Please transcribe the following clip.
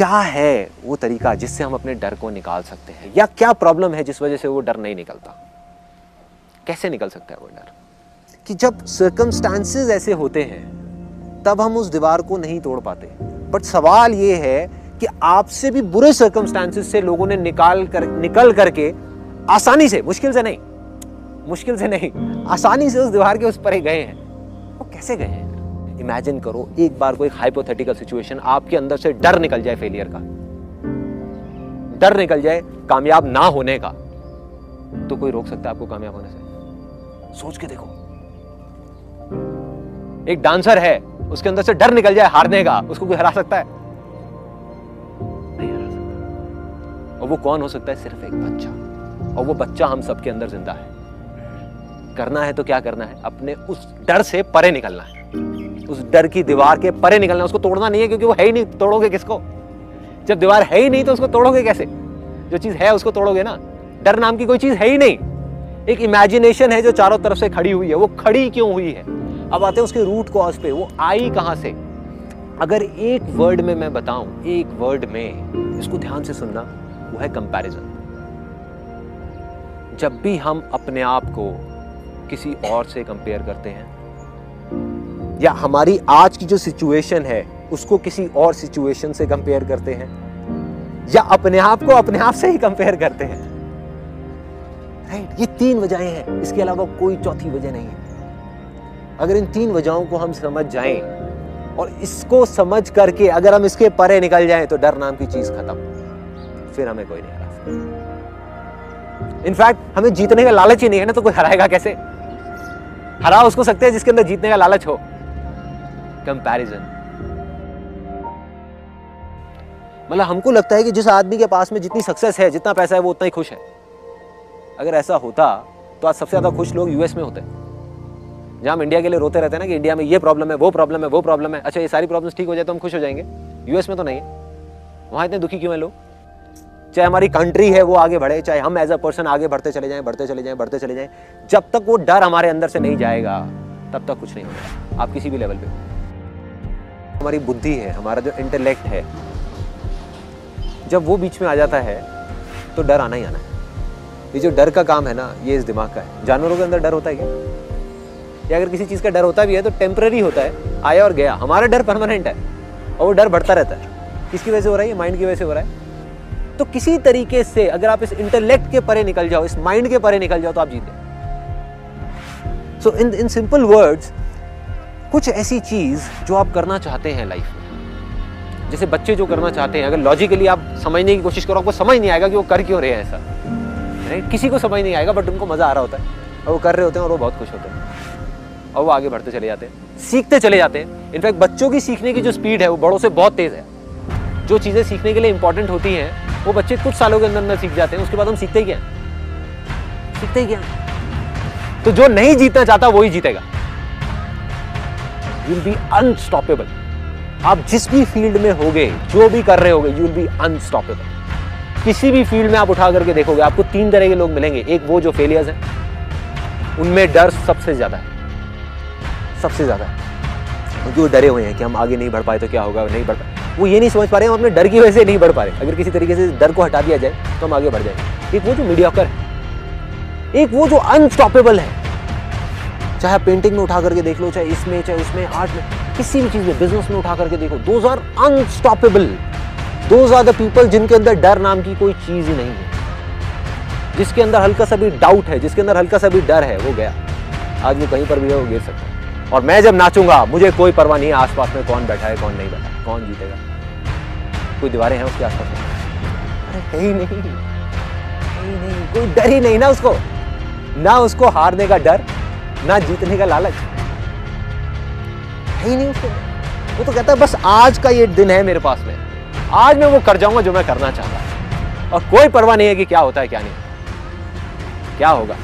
क्या है वो तरीका जिससे हम अपने डर को निकाल सकते हैं, या क्या प्रॉब्लम है जिस वजह से वो डर नहीं निकलता? कैसे निकल सकता है वो डर? कि जब सर्कमस्टांसेस ऐसे होते हैं तब हम उस दीवार को नहीं तोड़ पाते। बट सवाल ये है कि आपसे भी बुरे सर्कमस्टांसेस से लोगों ने निकल करके आसानी से, मुश्किल से नहीं, आसानी से उस दीवार के उस पर ही गए हैं। वो कैसे गए हैं? इमेजिन करो एक बार कोई हाइपोथेटिकल सिचुएशन, आपके अंदर से डर निकल जाए फेलियर का, डर निकल जाए कामयाब ना होने का, तो कोई रोक सकता है आपको कामयाब होने से? सोच के देखो। एक डांसर है, उसके अंदर से डर निकल जाए हारने का, उसको कोई हरा सकता है? नहीं हरा सकता। और वो कौन हो सकता है? सिर्फ एक बच्चा। और वो बच्चा हम सबके अंदर जिंदा है। करना है तो क्या करना है? अपने उस डर से परे निकलना है, उस डर की दीवार के परे निकलना है। उसको तोड़ना नहीं है, क्योंकि वो है ही नहीं। तोड़ोगे किसको? जब दीवार है ही नहीं तो उसको तोड़ोगे कैसे? जो चीज है उसको तोड़ोगे ना। डर नाम की कोई चीज है ही नहीं, एक इमेजिनेशन है जो चारों तरफ से खड़ी हुई है। वो खड़ी क्यों हुई है? अब आते हैं उसके रूट कॉज पे, वो आई कहां से? अगर एक वर्ड में मैं बताऊं, एक वर्ड में, इसको ध्यान से सुनना, वो है कंपैरिजन। जब भी हम अपने आप को किसी और से कंपेयर करते हैं, या हमारी आज की जो सिचुएशन है उसको किसी और सिचुएशन से कंपेयर करते हैं, या अपने आप को अपने आप से ही कंपेयर करते हैं, राइट? ये 3 वजहें हैं, इसके अलावा कोई चौथी वजह नहीं है। अगर इन 3 वजहों को हम समझ जाएं और इसको समझ करके अगर हम इसके परे निकल जाएं, तो डर नाम की चीज खत्म। फिर हमें कोई नहीं हरा सकता। इनफैक्ट हमें जीतने का लालच ही नहीं है ना, तो कोई हराएगा कैसे? हरा उसको सकते हैं जिसके अंदर जीतने का लालच हो। कंपैरिजन, मतलब हमको लगता है कि जिस आदमी के पास में जितनी सक्सेस है, जितना पैसा है, वो उतना ही खुश है। अगर ऐसा होता तो आज सबसे ज्यादा खुश लोग यूएस में होते हैं, जहां हम इंडिया के लिए रोते रहते हैं ना कि इंडिया में ये प्रॉब्लम है, वो प्रॉब्लम है, वो प्रॉब्लम है। अच्छा, ये सारी प्रॉब्लम्स ठीक हो जाए तो हम खुश हो जाएंगे। यूएस में तो नहीं है। वहां इतने दुखी क्यों है लोग? चाहे हमारी कंट्री है वो आगे बढ़े, चाहे हम एज अ पर्सन आगे बढ़ते चले जाएं, जब तक वो डर हमारे अंदर से नहीं जाएगा तब तक कुछ नहीं होगा। आप किसी भी लेवल पे, हमारी बुद्धि है, हमारा जो इंटेलेक्ट है, जब वो बीच में आ जाता है तो डर आना ही आना है। ये जो डर का काम है ना, ये इस दिमाग का है। जानवरों के अंदर डर होता है क्या? या अगर किसी चीज का डर होता भी है तो टेम्पररी होता है, आया और गया। हमारा डर परमानेंट है, और वो डर बढ़ता रहता है। किसकी वजह से हो रहा है? माइंड की वजह से हो रहा है। तो किसी तरीके से अगर आप इस इंटेलेक्ट के परे निकल जाओ, इस माइंड के परे निकल जाओ, तो आप जीते। सो इन सिंपल वर्ड्स, कुछ ऐसी चीज जो आप करना चाहते हैं लाइफ में, जैसे बच्चे जो करना चाहते हैं, अगर लॉजिकली आप समझने की कोशिश करो, आपको समझ नहीं आएगा कि वो कर क्यों रहे हैं ऐसा, राइट? किसी को समझ नहीं आएगा, बट उनको मजा आ रहा होता है और वो कर रहे होते हैं और वो बहुत खुश होते हैं, और वो आगे बढ़ते चले जाते हैं, सीखते चले जाते हैं। इनफैक्ट बच्चों की सीखने की जो स्पीड है वो बड़ों से बहुत तेज है। जो चीजें सीखने के लिए इंपॉर्टेंट होती हैं वो बच्चे कुछ सालों के अंदर सीख जाते हैं, उसके बाद हम सीखते ही क्या? तो जो नहीं जीतना चाहता वही जीतेगा। You will be unstoppable. आप जिस भी फील्ड में होगे, जो भी कर रहे होगे, यू विल बी अनस्टॉपेबल। किसी भी फील्ड में आप उठा करके देखोगे, आपको 3 तरह के लोग मिलेंगे। एक वो जो फेलियर्स हैं, उनमें डर सबसे ज्यादा है, क्योंकि वो डरे हुए हैं कि हम आगे नहीं बढ़ पाए तो क्या होगा, नहीं बढ़ पाए। वो ये नहीं समझ पा रहे हैं, हम अपने डर की वजह से नहीं बढ़ पा रहे। अगर किसी तरीके से डर को हटा दिया जाए तो हम आगे बढ़ जाएंगे। एक वो जो मीडियोकर है, एक वो जो अनस्टॉपेबल है। चाहे आप पेंटिंग में उठा करके देख लो, चाहे इसमें, चाहे उसमें, आर्ट में, किसी भी चीज में, बिजनेस में उठा करके देखो, those are unstoppable. Those are the people जिनके अंदर डर नाम की कोई चीज ही नहीं है। जिसके अंदर हल्का सा भी डाउट है, जिसके अंदर हल्का सा भी डर है, वो गया। आज वो कहीं पर भी है, वो गिर सकता है। और मैं जब नाचूंगा, मुझे कोई परवाह नहीं है आसपास में कौन बैठा है, कौन नहीं बैठा है, कौन जीतेगा। कोई दीवारें हैं उसके आसपास में? अरे है ही नहीं, कोई डर ही नहीं ना उसको, ना उसको हारने का डर, ना जीतने का लालच, है ही नहीं उसको। वो तो कहता है बस आज का ये दिन है मेरे पास में, आज मैं वो कर जाऊंगा जो मैं करना चाहता हूं, और कोई परवाह नहीं है कि क्या होता है क्या नहीं, क्या होगा।